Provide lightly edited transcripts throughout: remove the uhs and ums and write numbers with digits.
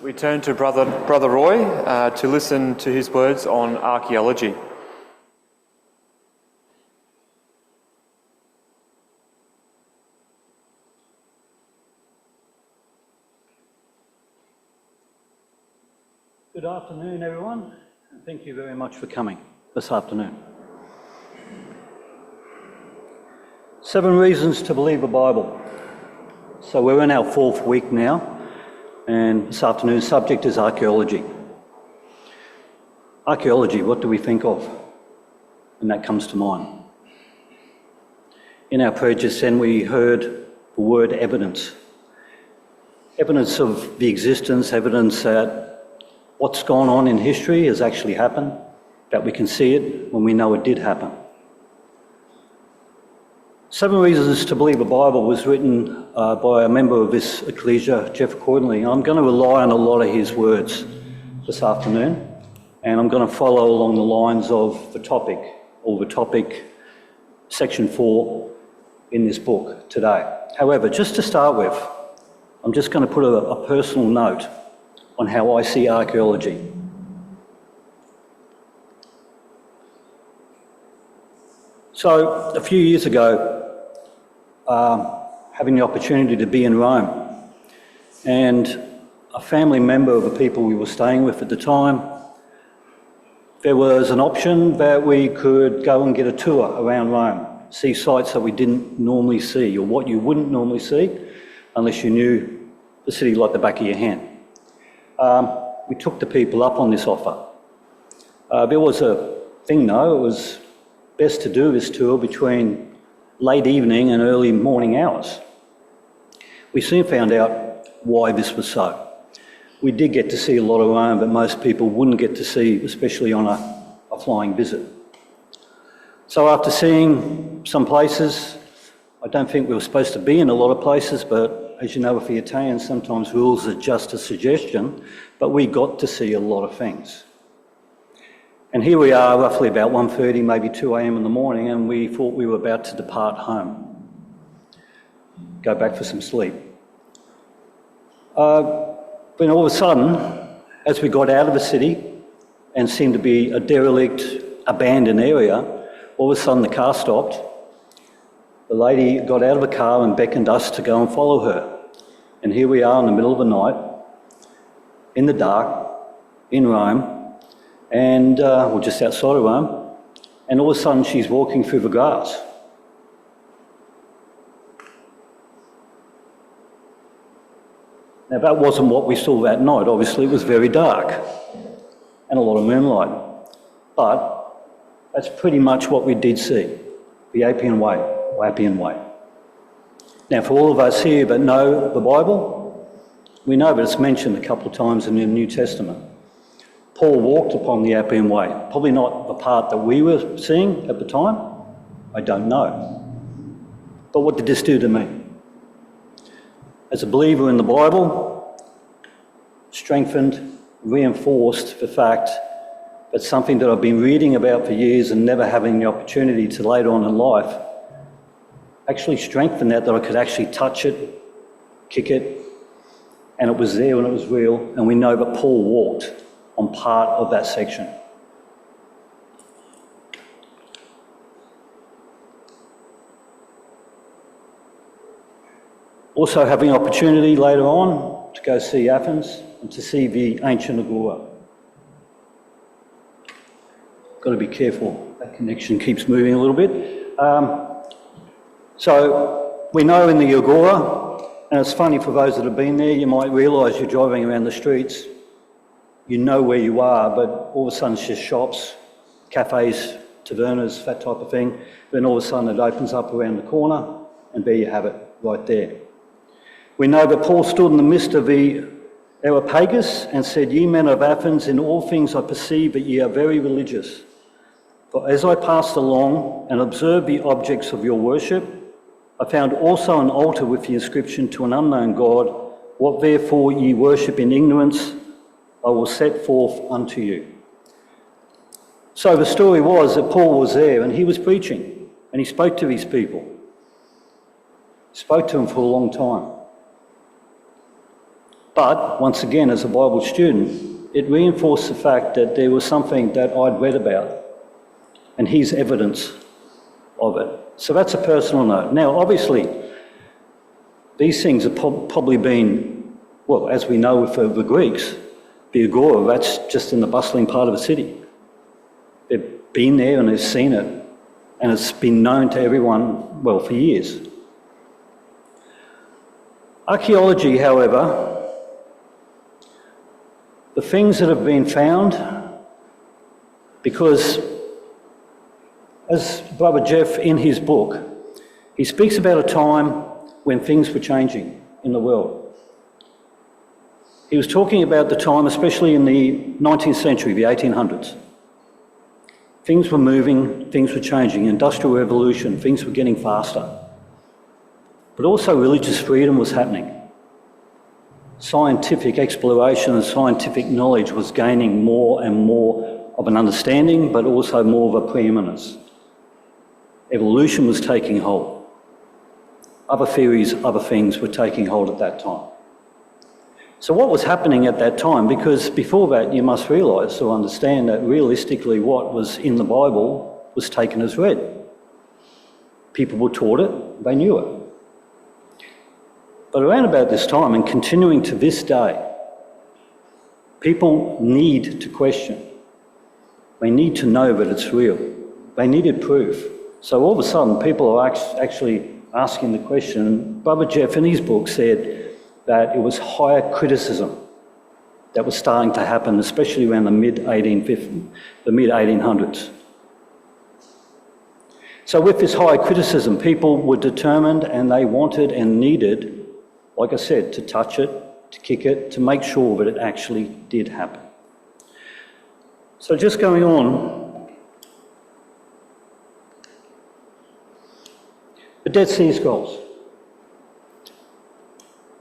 We turn to Brother Roy to listen to his words on archaeology. Good afternoon, everyone, and thank you very much for coming this afternoon. 7 reasons to believe the Bible. So we're in our 4th week now, and this afternoon's subject is archaeology. Archaeology, what do we think of when that comes to mind? In our prayer just then, we heard the word evidence. Evidence of the existence, evidence that what's gone on in history has actually happened, that we can see it when we know it did happen. 7 Reasons to Believe the Bible was written by a member of this ecclesia, Jeff Cordinley. I'm going to rely on a lot of his words this afternoon, and I'm going to follow along the lines of the topic, section 4 in this book today. However, just to start with, I'm just going to put a personal note on how I see archaeology. So, a few years ago, having the opportunity to be in Rome, and a family member of the people we were staying with at the time, there was an option that we could go and get a tour around Rome, see sites that we didn't normally see, or what you wouldn't normally see unless you knew the city like the back of your hand. We took the people up on this offer. There was a thing though, it was best to do this tour between late evening and early morning hours. We soon found out why this was so. We did get to see a lot of Rome, but most people wouldn't get to see, especially on a flying visit. So after seeing some places, I don't think we were supposed to be in a lot of places, but as you know with the Italians, sometimes rules are just a suggestion, but we got to see a lot of things. And here we are, roughly about 1:30, maybe 2 a.m. in the morning, and we thought we were about to depart home, go back for some sleep. Then all of a sudden, as we got out of the city and seemed to be a derelict, abandoned area, all of a sudden the car stopped. The lady got out of the car and beckoned us to go and follow her. And here we are in the middle of the night, in the dark, in Rome, and we're just outside of Rome, and all of a sudden she's walking through the grass. Now that wasn't what we saw that night. Obviously it was very dark and a lot of moonlight, but that's pretty much what we did see, the Appian Way, or Appian Way. Now for all of us here that know the Bible, we know that it's mentioned a couple of times in the New Testament. Paul walked upon the Appian Way, probably not the part that we were seeing at the time, I don't know. But what did this do to me? As a believer in the Bible, strengthened, reinforced the fact that something that I've been reading about for years and never having the opportunity to later on in life, actually strengthened that I could actually touch it, kick it, and it was there and it was real, and we know that Paul walked on part of that section. Also having the opportunity later on to go see Athens and to see the ancient Agora. Got to be careful, that connection keeps moving a little bit. So we know in the Agora, and it's funny for those that have been there, you might realise you're driving around the streets, you know where you are, but all of a sudden it's just shops, cafes, tavernas, that type of thing. Then all of a sudden it opens up around the corner, and there you have it, right there. We know that Paul stood in the midst of the Areopagus and said, "Ye men of Athens, in all things I perceive that ye are very religious. For as I passed along and observed the objects of your worship, I found also an altar with the inscription to an unknown God, what therefore ye worship in ignorance, I will set forth unto you." So the story was that Paul was there and he was preaching and he spoke to these people. He spoke to them for a long time. But once again, as a Bible student, it reinforced the fact that there was something that I'd read about, and here's evidence of it. So that's a personal note. Now, obviously, these things have probably been, well, as we know for the Greeks, the agora, that's just in the bustling part of a city. They've been there and they've seen it, and it's been known to everyone, well, for years. Archaeology, however, the things that have been found, because as Brother Jeff in his book, he speaks about a time when things were changing in the world. He was talking about the time, especially in the 19th century, the 1800s. Things were moving, things were changing, industrial revolution, things were getting faster. But also religious freedom was happening. Scientific exploration and scientific knowledge was gaining more and more of an understanding, but also more of a preeminence. Evolution was taking hold. Other theories, other things were taking hold at that time. So what was happening at that time? Because before that, you must realise or understand that realistically what was in the Bible was taken as read. People were taught it, they knew it. But around about this time, and continuing to this day, people need to question. They need to know that it's real. They needed proof. So all of a sudden, people are actually asking the question. Brother Jeff in his book said that it was higher criticism that was starting to happen, especially around the mid-1800s. So with this higher criticism, people were determined and they wanted and needed, like I said, to touch it, to kick it, to make sure that it actually did happen. So just going on, the Dead Sea Scrolls.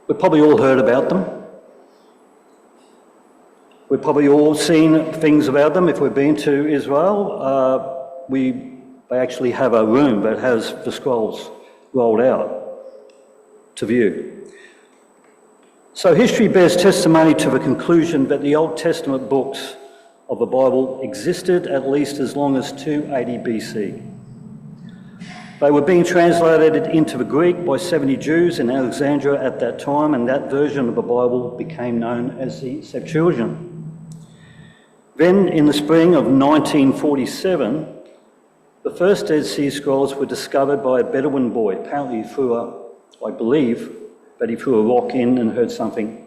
We've probably all heard about them. We've probably all seen things about them. If we've been to Israel, they actually have a room that has the scrolls rolled out to view. So history bears testimony to the conclusion that the Old Testament books of the Bible existed at least as long as 280 BC. They were being translated into the Greek by 70 Jews in Alexandria at that time, and that version of the Bible became known as the Septuagint. Then, in the spring of 1947, the first Dead Sea Scrolls were discovered by a Bedouin boy. Apparently I believe that he threw a rock in and heard something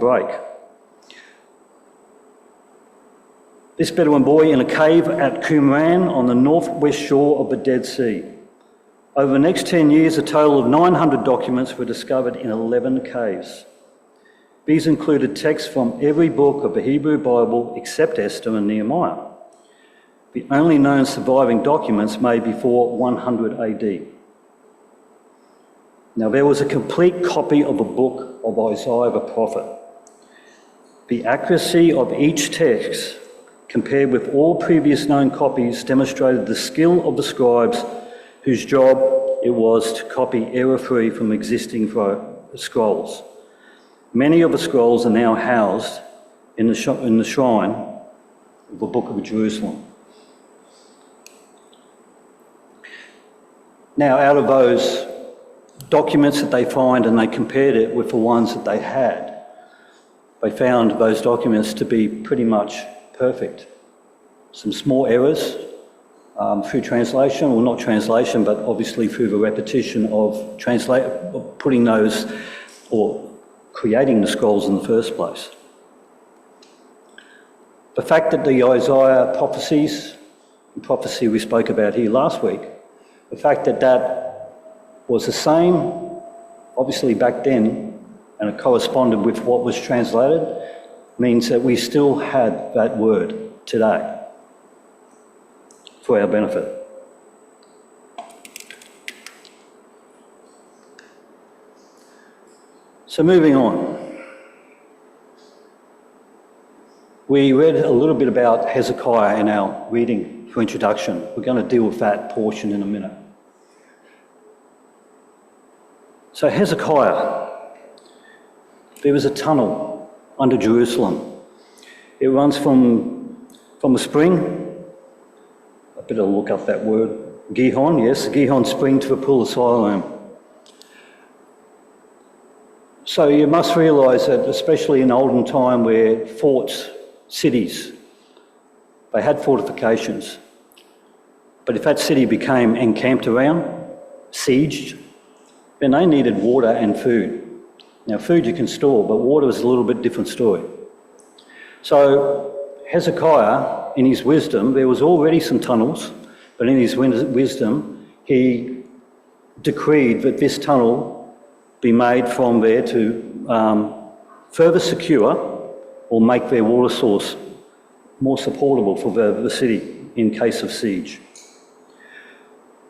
break. This Bedouin boy in a cave at Qumran on the northwest shore of the Dead Sea. Over the next 10 years, a total of 900 documents were discovered in 11 caves. These included texts from every book of the Hebrew Bible except Esther and Nehemiah. The only known surviving documents made before 100 AD. Now, there was a complete copy of a book of Isaiah the prophet. The accuracy of each text, compared with all previous known copies, demonstrated the skill of the scribes whose job it was to copy error-free from existing scrolls. Many of the scrolls are now housed in the shrine of the Book of Jerusalem. Now, out of those documents that they find, and they compared it with the ones that they had, they found those documents to be pretty much perfect. Some small errors through translation, well, not translation, but obviously through the repetition of putting those or creating the scrolls in the first place. The fact that the Isaiah prophecies, the prophecy we spoke about here last week, the fact that that was the same, obviously back then, and it corresponded with what was translated, means that we still had that word today for our benefit. So moving on. We read a little bit about Hezekiah in our reading for introduction. We're going to deal with that portion in a minute. So Hezekiah, there is a tunnel under Jerusalem. It runs from a spring, I better look up that word, Gihon, yes, Gihon spring to the pool of Siloam. So you must realise that, especially in olden time where forts, cities, they had fortifications. But if that city became encamped around, sieged, then they needed water and food. Now food you can store, but water is a little bit different story. So Hezekiah, in his wisdom, there was already some tunnels, but in his wisdom, he decreed that this tunnel be made from there to further secure or make their water source more supportable for the city in case of siege.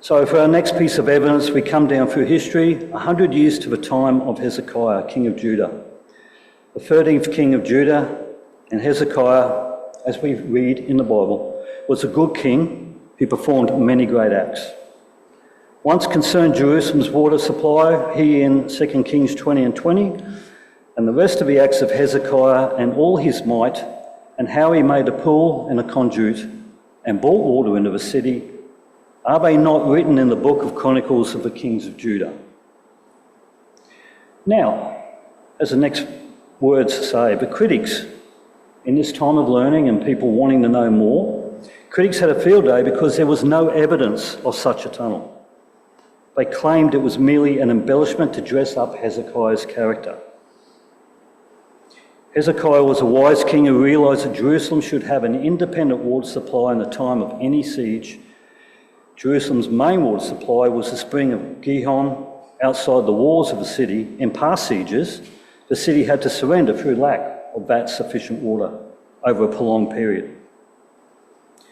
So for our next piece of evidence, we come down through history, 100 years to the time of Hezekiah, king of Judah. The 13th king of Judah, and Hezekiah, as we read in the Bible, was a good king who performed many great acts. Once concerned Jerusalem's water supply, he in 2 Kings 20 and 20, and the rest of the acts of Hezekiah and all his might, and how he made a pool and a conduit, and brought water into the city, are they not written in the book of Chronicles of the Kings of Judah? Now, as the next words say, the critics, in this time of learning and people wanting to know more, critics had a field day because there was no evidence of such a tunnel. They claimed it was merely an embellishment to dress up Hezekiah's character. Hezekiah was a wise king who realised that Jerusalem should have an independent water supply in the time of any siege. Jerusalem's main water supply was the spring of Gihon outside the walls of the city. In past sieges, the city had to surrender through lack of that sufficient water over a prolonged period.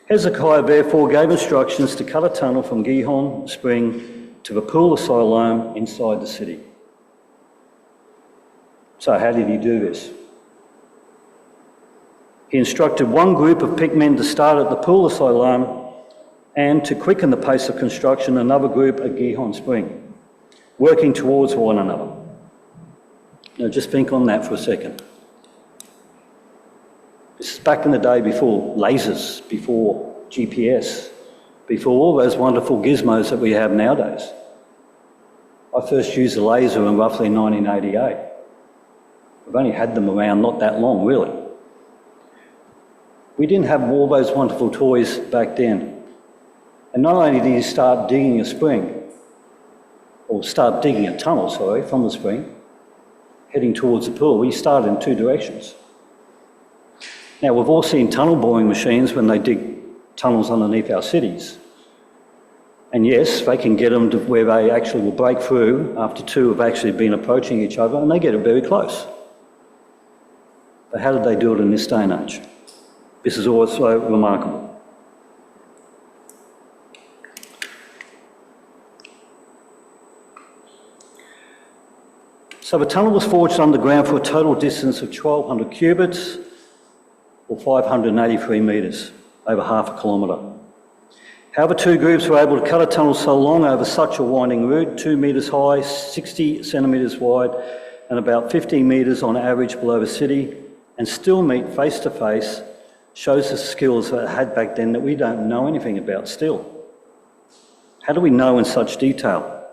Hezekiah therefore gave instructions to cut a tunnel from Gihon spring to the pool of Siloam inside the city. So how did he do this? He instructed one group of picked men to start at the pool of Siloam and to quicken the pace of construction, another group at Gihon Spring, working towards one another. Now just think on that for a second. This is back in the day before lasers, before GPS, before all those wonderful gizmos that we have nowadays. I first used a laser in roughly 1988. We've only had them around not that long, really. We didn't have all those wonderful toys back then. And not only did you start digging a spring, or start digging a tunnel, from the spring, heading towards the pool, we started in two directions. Now, we've all seen tunnel boring machines when they dig tunnels underneath our cities. And yes, they can get them to where they actually will break through after two have actually been approaching each other, and they get it very close. But how did they do it in this day and age? This is also remarkable. So the tunnel was forged underground for a total distance of 1,200 cubits, or 583 metres, over half a kilometre. However, two groups were able to cut a tunnel so long over such a winding route, 2 metres high, 60 centimetres wide, and about 15 metres on average below the city, and still meet face to face, shows the skills that they had back then that we don't know anything about still. How do we know in such detail?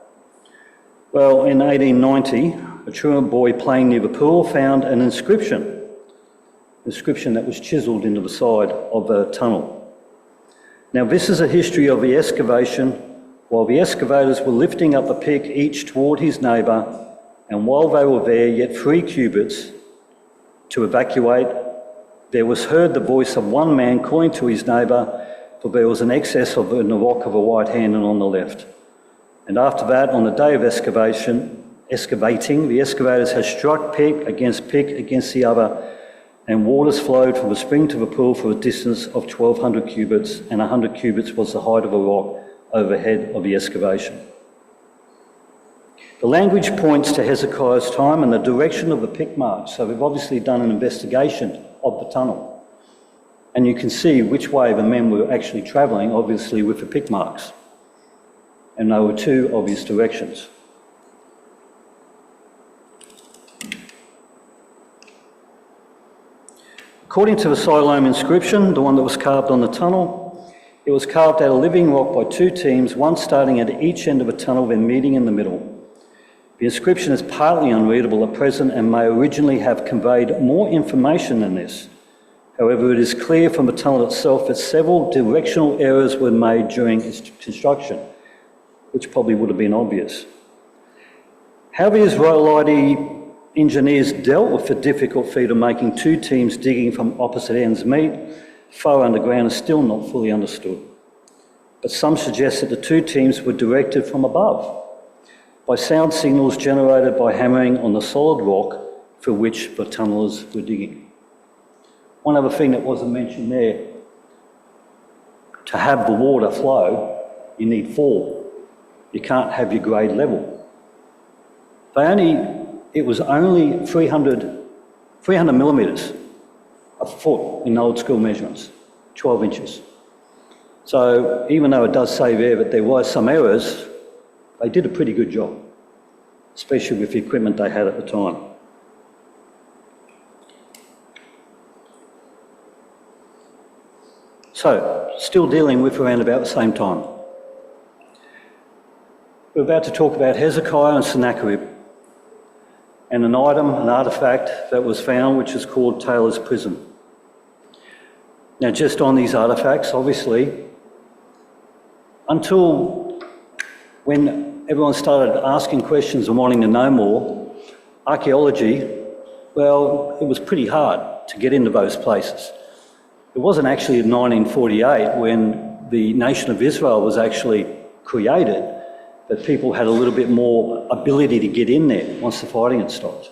Well, in 1890, a truant boy playing near the pool found an inscription that was chiselled into the side of the tunnel. Now, this is a history of the excavation while the excavators were lifting up the pick each toward his neighbour, and while they were there yet 3 cubits to evacuate, there was heard the voice of one man calling to his neighbour, for there was an excess of in the rock of the right hand and on the left. And after that, on the day of excavating, the excavators had struck pick against the other, and waters flowed from the spring to the pool for a distance of 1,200 cubits, and 100 cubits was the height of a rock overhead of the excavation. The language points to Hezekiah's time and the direction of the pick marks, so we've obviously done an investigation of the tunnel. And you can see which way the men were actually travelling, obviously with the pick marks. And there were 2 obvious directions. According to the Siloam inscription, the one that was carved on the tunnel, it was carved out of living rock by two teams, one starting at each end of a tunnel, then meeting in the middle. The inscription is partly unreadable at present and may originally have conveyed more information than this. However, it is clear from the tunnel itself that several directional errors were made during its construction, which probably would have been obvious. How the Israelite engineers dealt with the difficult feat of making two teams digging from opposite ends meet far underground is still not fully understood. But some suggest that the two teams were directed from above by sound signals generated by hammering on the solid rock for which the tunnellers were digging. One other thing that wasn't mentioned there, to have the water flow, you need fall. You can't have your grade level. It was only 300 millimetres a foot in old school measurements, 12 inches. So even though it does say there that there was some errors, they did a pretty good job, especially with the equipment they had at the time. So, still dealing with around about the same time. We're about to talk about Hezekiah and Sennacherib, and an artefact that was found, which is called Taylor's Prism. Now, just on these artefacts, obviously, until when everyone started asking questions and wanting to know more, archaeology, well, it was pretty hard to get into those places. It wasn't actually in 1948 when the nation of Israel was actually created that people had a little bit more ability to get in there once the fighting had stopped.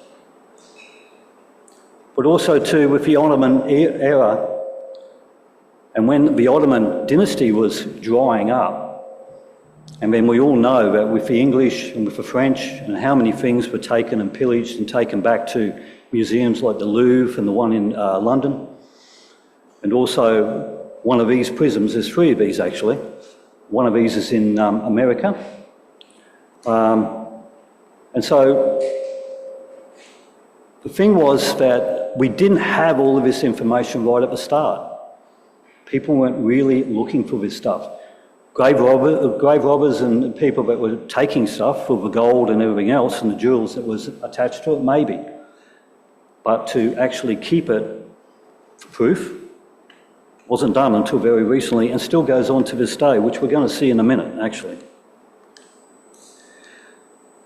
But also too, with the Ottoman era, and when the Ottoman dynasty was drying up, and then we all know that with the English and with the French and how many things were taken and pillaged and taken back to museums like the Louvre and the one in London, and also one of these prisms, there's three of these actually. One of these is in America. And so the thing was that we didn't have all of this information right at the start. People weren't really looking for this stuff. Grave robbers and people that were taking stuff for the gold and everything else and the jewels that was attached to it, maybe. But to actually keep it for proof wasn't done until very recently and still goes on to this day, which we're going to see in a minute, actually.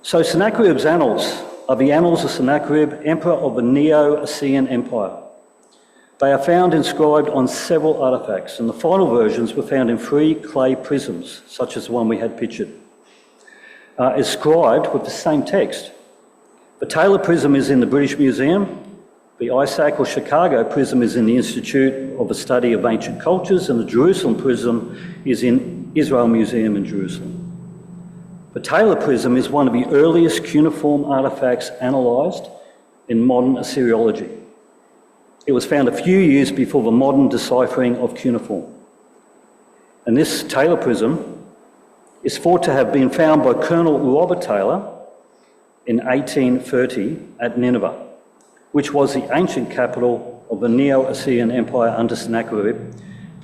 So Sennacherib's annals are the annals of Sennacherib, emperor of the Neo-Assyrian Empire. They are found inscribed on several artefacts, and the final versions were found in 3 clay prisms, such as the one we had pictured, inscribed with the same text. The Taylor prism is in the British Museum. The Isaac or Chicago prism is in the Institute of the Study of Ancient Cultures, and the Jerusalem prism is in Israel Museum in Jerusalem. The Taylor prism is one of the earliest cuneiform artefacts analysed in modern Assyriology. It was found a few years before the modern deciphering of cuneiform. And this Taylor prism is thought to have been found by Colonel Robert Taylor in 1830 at Nineveh, which was the ancient capital of the Neo-Assyrian Empire under Sennacherib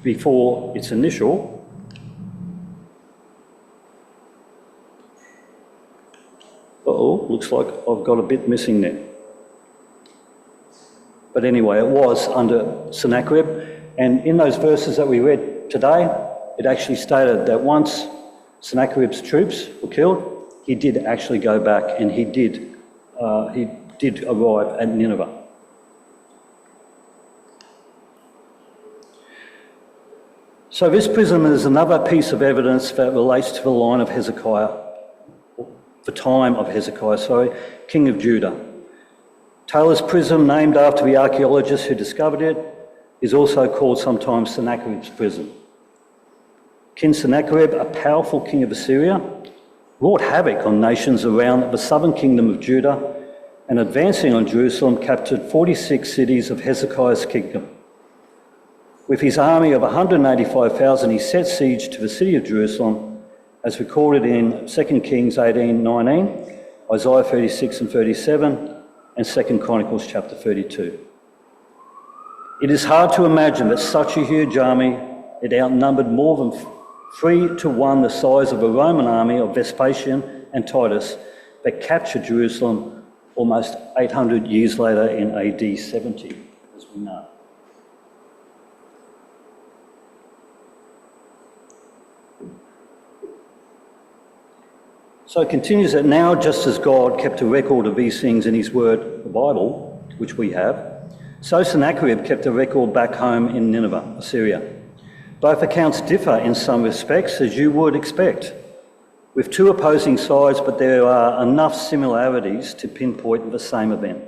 before its initial looks like I've got a bit missing there. But anyway, it was under Sennacherib, and in those verses that we read today, it actually stated that once Sennacherib's troops were killed, he did actually go back and he did arrive at Nineveh. So this prism is another piece of evidence that relates to the line of Hezekiah, the time of Hezekiah, king of Judah. Taylor's prism, named after the archaeologist who discovered it, is also called sometimes Sennacherib's prism. King Sennacherib, a powerful king of Assyria, wrought havoc on nations around the southern kingdom of Judah, and advancing on Jerusalem, captured 46 cities of Hezekiah's kingdom. With his army of 185,000, he set siege to the city of Jerusalem, as recorded in 2 Kings 18:19, Isaiah 36 and 37, and 2 Chronicles chapter 32. It is hard to imagine that such a huge army, it outnumbered more than 3-1 the size of a Roman army of Vespasian and Titus, that captured Jerusalem almost 800 years later in AD 70, as we know. So it continues that now, just as God kept a record of these things in his word, the Bible, which we have, so Sennacherib kept a record back home in Nineveh, Assyria. Both accounts differ in some respects, as you would expect, with two opposing sides, but there are enough similarities to pinpoint the same event.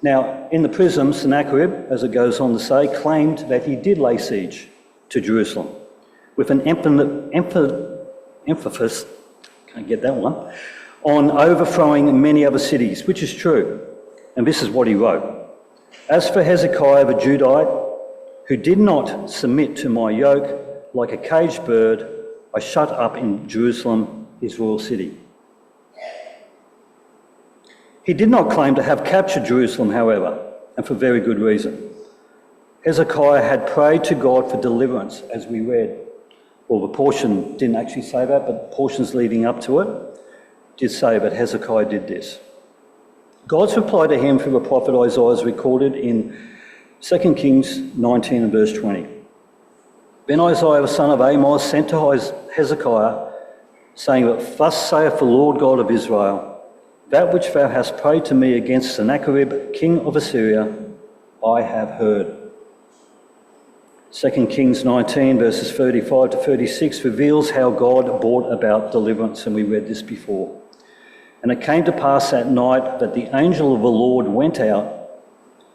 Now, in the prism, Sennacherib, as it goes on to say, claimed that he did lay siege to Jerusalem, with an emphasis, can't get that one, on overthrowing many other cities, which is true. And this is what he wrote. As for Hezekiah the Judite, who did not submit to my yoke, like a caged bird, I shut up in Jerusalem, his royal city. He did not claim to have captured Jerusalem, however, and for very good reason. Hezekiah had prayed to God for deliverance, as we read. Well, the portion didn't actually say that, but portions leading up to it did say that Hezekiah did this. God's reply to him through the prophet Isaiah is recorded in 2 Kings 19 and verse 20. Then Isaiah the son of Amos sent to Hezekiah, saying that thus saith the Lord God of Israel, that which thou hast prayed to me against Sennacherib, king of Assyria, I have heard. 2 Kings 19 verses 35 to 36 reveals how God brought about deliverance, and we read this before. And it came to pass that night that the angel of the Lord went out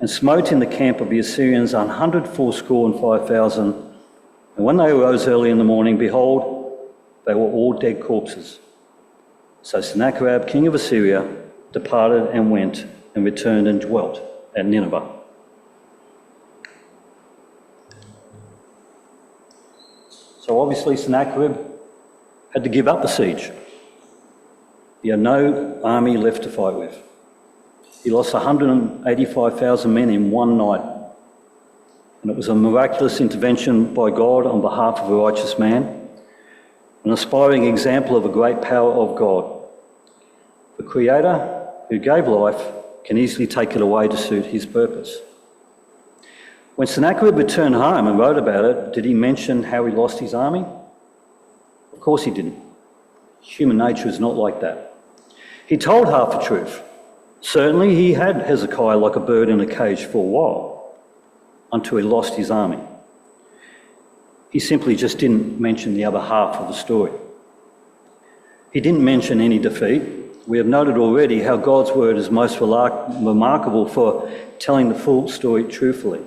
and smote in the camp of the Assyrians 185,000. And when they arose early in the morning, behold, they were all dead corpses. So Sennacherib, king of Assyria, departed and went and returned and dwelt at Nineveh. So obviously Sennacherib had to give up the siege. He had no army left to fight with. He lost 185,000 men in one night. And it was a miraculous intervention by God on behalf of a righteous man, an aspiring example of a great power of God. The Creator, who gave life, can easily take it away to suit his purpose. When Sennacherib returned home and wrote about it, did he mention how he lost his army? Of course he didn't. Human nature is not like that. He told half the truth. Certainly he had Hezekiah like a bird in a cage for a while, until he lost his army. He simply just didn't mention the other half of the story. He didn't mention any defeat. We have noted already how God's word is most remarkable for telling the full story truthfully.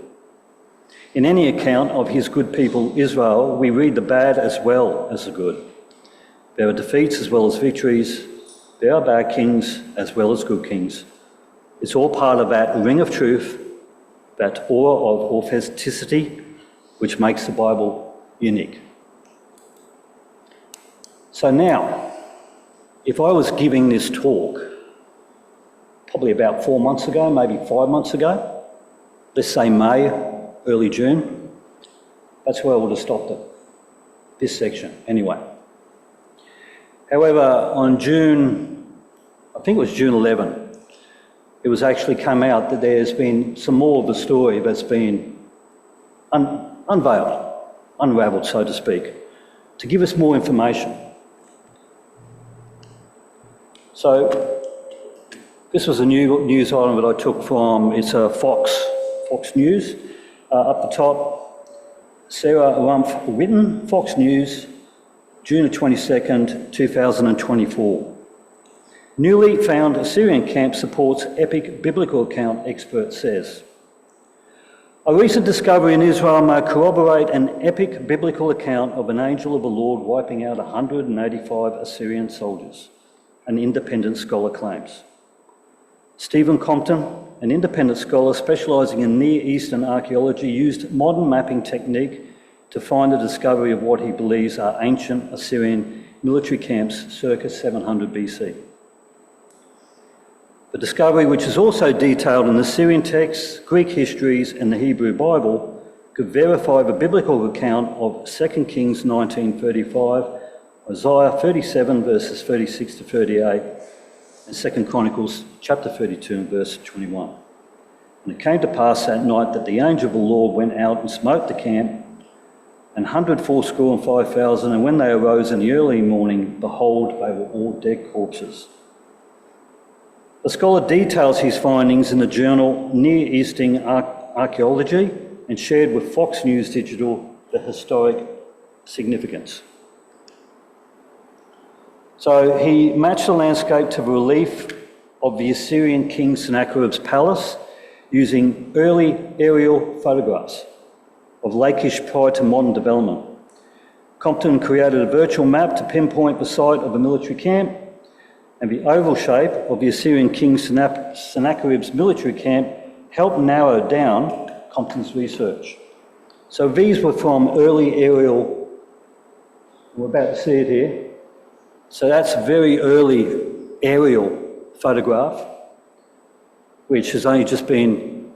In any account of his good people, Israel, we read the bad as well as the good. There are defeats as well as victories. There are bad kings as well as good kings. It's all part of that ring of truth, that aura of authenticity, which makes the Bible unique. So now, if I was giving this talk probably about 4 months ago, maybe 5 months ago, let's say May, early June, that's where I would have stopped it, this section anyway. However, on June 11, it was actually come out that there's been some more of the story that's been unravelled, so to speak, to give us more information. So this was a new news item that I took from, it's a Fox News. Up the top, Sarah Rumpf Witten, Fox News, June 22nd, 2024. Newly found Assyrian camp supports epic biblical account, expert says. A recent discovery in Israel may corroborate an epic biblical account of an angel of the Lord wiping out 185 Assyrian soldiers, an independent scholar claims. Stephen Compton, an independent scholar specialising in Near Eastern archaeology, used modern mapping technique to find the discovery of what he believes are ancient Assyrian military camps circa 700 BC. The discovery, which is also detailed in the Syrian texts, Greek histories and the Hebrew Bible, could verify the biblical account of 2 Kings 19:35, Isaiah 37 verses 36 to 38, and 2 Chronicles chapter 32 and verse 21. And it came to pass that night that the angel of the Lord went out and smote the camp, and 185,000, and when they arose in the early morning, behold, they were all dead corpses. The scholar details his findings in the journal Near Eastern Archaeology and shared with Fox News Digital the historic significance. So he matched the landscape to the relief of the Assyrian king Sennacherib's palace using early aerial photographs of Lachish prior to modern development. Compton created a virtual map to pinpoint the site of a military camp, and the oval shape of the Assyrian king Sennacherib's military camp helped narrow down Compton's research. So these were from early aerial, we're about to see it here. So that's a very early aerial photograph, which has only just been,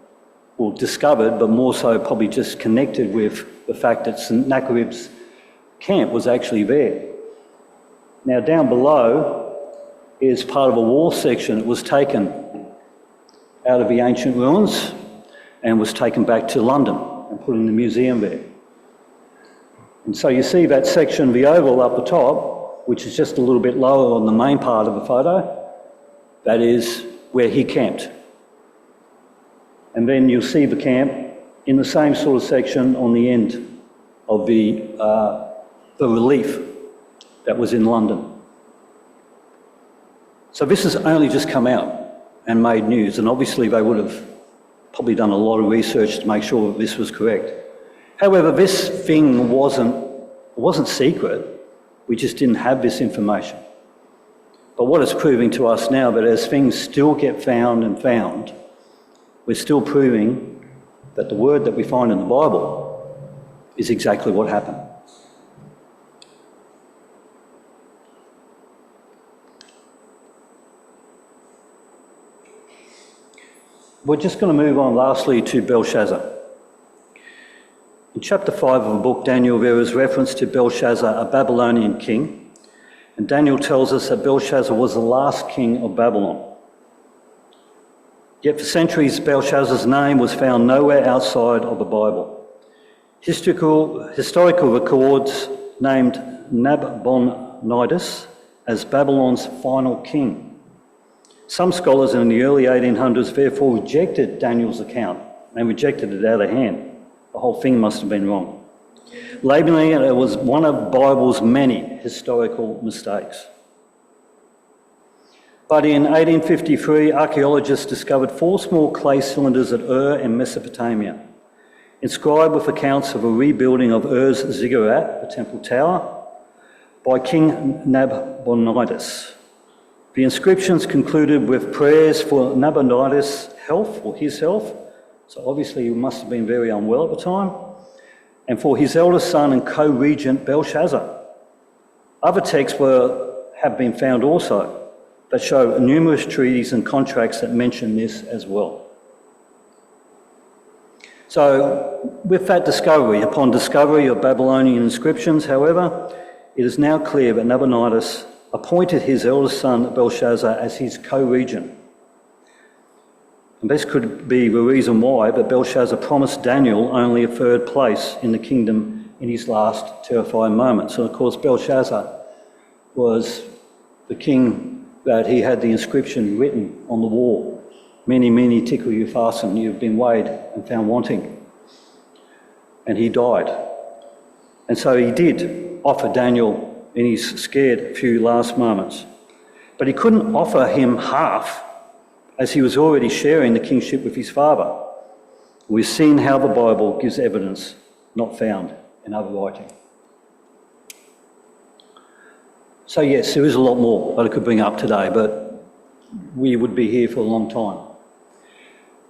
well, discovered, but more so probably just connected with the fact that Sennacherib's camp was actually there. Now down below is part of a wall section that was taken out of the ancient ruins and was taken back to London and put in the museum there. And so you see that section of the oval up the top, which is just a little bit lower on the main part of the photo. That is where he camped. And then you'll see the camp in the same sort of section on the end of the relief that was in London. So this has only just come out and made news, and obviously they would have probably done a lot of research to make sure that this was correct. However, this thing wasn't secret. We just didn't have this information. But what it's proving to us now, that as things still get found and found, we're still proving that the word that we find in the Bible is exactly what happened. We're just going to move on lastly to Belshazzar. In chapter 5 of the book Daniel, there is reference to Belshazzar, a Babylonian king, and Daniel tells us that Belshazzar was the last king of Babylon. Yet for centuries, Belshazzar's name was found nowhere outside of the Bible. Historical records named Nabonidus as Babylon's final king. Some scholars in the early 1800s therefore rejected Daniel's account and rejected it out of hand. The whole thing must have been wrong, labelling it as one of the Bible's many historical mistakes. But in 1853, archaeologists discovered 4 small clay cylinders at Ur in Mesopotamia, inscribed with accounts of a rebuilding of Ur's ziggurat, the temple tower, by King Nabonidus. The inscriptions concluded with prayers for Nabonidus' health, or his health, so obviously he must have been very unwell at the time, and for his eldest son and co-regent Belshazzar. Other texts have been found also that show numerous treaties and contracts that mention this as well. So with that discovery, upon discovery of Babylonian inscriptions, however, it is now clear that Nabonidus appointed his eldest son Belshazzar as his co-regent. And this could be the reason why, but Belshazzar promised Daniel only a 3rd place in the kingdom in his last terrifying moments. And of course, Belshazzar was the king that he had the inscription written on the wall. Mene, mene, tekel upharsin, you've been weighed and found wanting. And he died. And so he did offer Daniel in his scared few last moments. But he couldn't offer him half, as he was already sharing the kingship with his father. We've seen how the Bible gives evidence not found in other writing. So yes, there is a lot more that I could bring up today, but we would be here for a long time.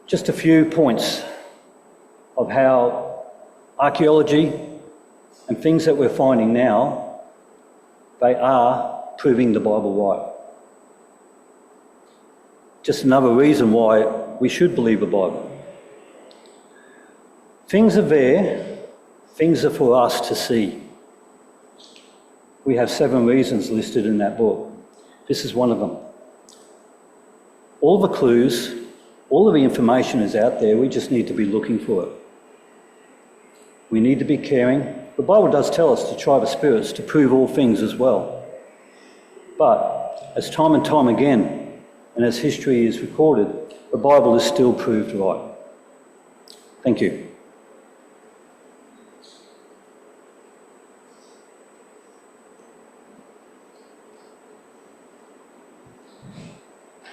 Just a few points of how archaeology and things that we're finding now, they are proving the Bible right. just another reason why we should believe the Bible. Things are there, things are for us to see. We have 7 reasons listed in that book. This is one of them. All the clues, all of the information is out there, we just need to be looking for it. We need to be caring. The Bible does tell us to try the spirits to prove all things as well. But as time and time again, and as history is recorded, the Bible is still proved right. Thank you.